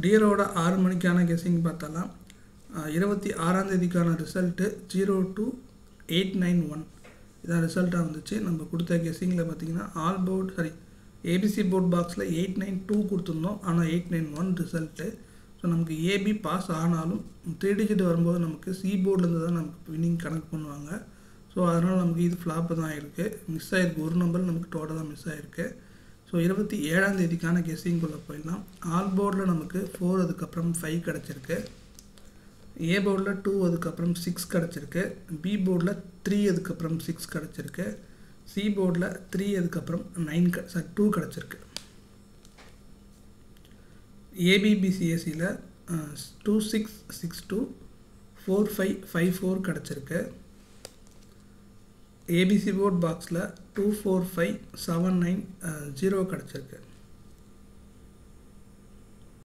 டியரோட 6 மணிக்கான கெஸ்ஸிங் பார்த்தாலாம் 26ஆம் தேதிக்கான ரிசல்ட்டு 02891 இதான் ரிசல்ட்டாக வந்துச்சு. நம்ம கொடுத்த கெஸ்ஸிங்கில் பார்த்திங்கன்னா ஏபிசி போர்ட் பாக்ஸில் 892 கொடுத்துருந்தோம், ஆனால் 891 ரிசல்ட்டு. ஸோ நமக்கு ஏபி பாஸ் ஆனாலும் 3 டிஜிட் வரும்போது நமக்கு சி போர்ட்லேருந்து தான் நமக்கு வின்னிங் கனெக்ட் பண்ணுவாங்க. ஸோ அதனால் நமக்கு இது ஃப்ளாப்பு தான் ஆகிருக்கு, மிஸ் ஆகிருக்கு. ஒரு நம்பர் நமக்கு டோட்டலாக மிஸ் ஆகிருக்கு. ஸோ 27ஆம் தேதிக்கான கெஸ்ஸிங்குள்ளே போயிடலாம். ஆல் போர்டில் நமக்கு 4 அதுக்கப்புறம் 5 கிடச்சிருக்கு. ஏ போர்டில் 2 அதுக்கப்புறம் 6 கிடச்சிருக்கு. பி போர்டில் 3 அதுக்கப்புறம் 6 கிடச்சிருக்கு. சி போர்டில் 3 அதுக்கப்புறம் 2 கிடச்சிருக்கு. ஏபிபிசிஎஸ்சியில் 2662 4554 கிடச்சிருக்கு. ஏபிசி போர்ட் பாக்ஸில் 245790 கிடச்சிருக்கு.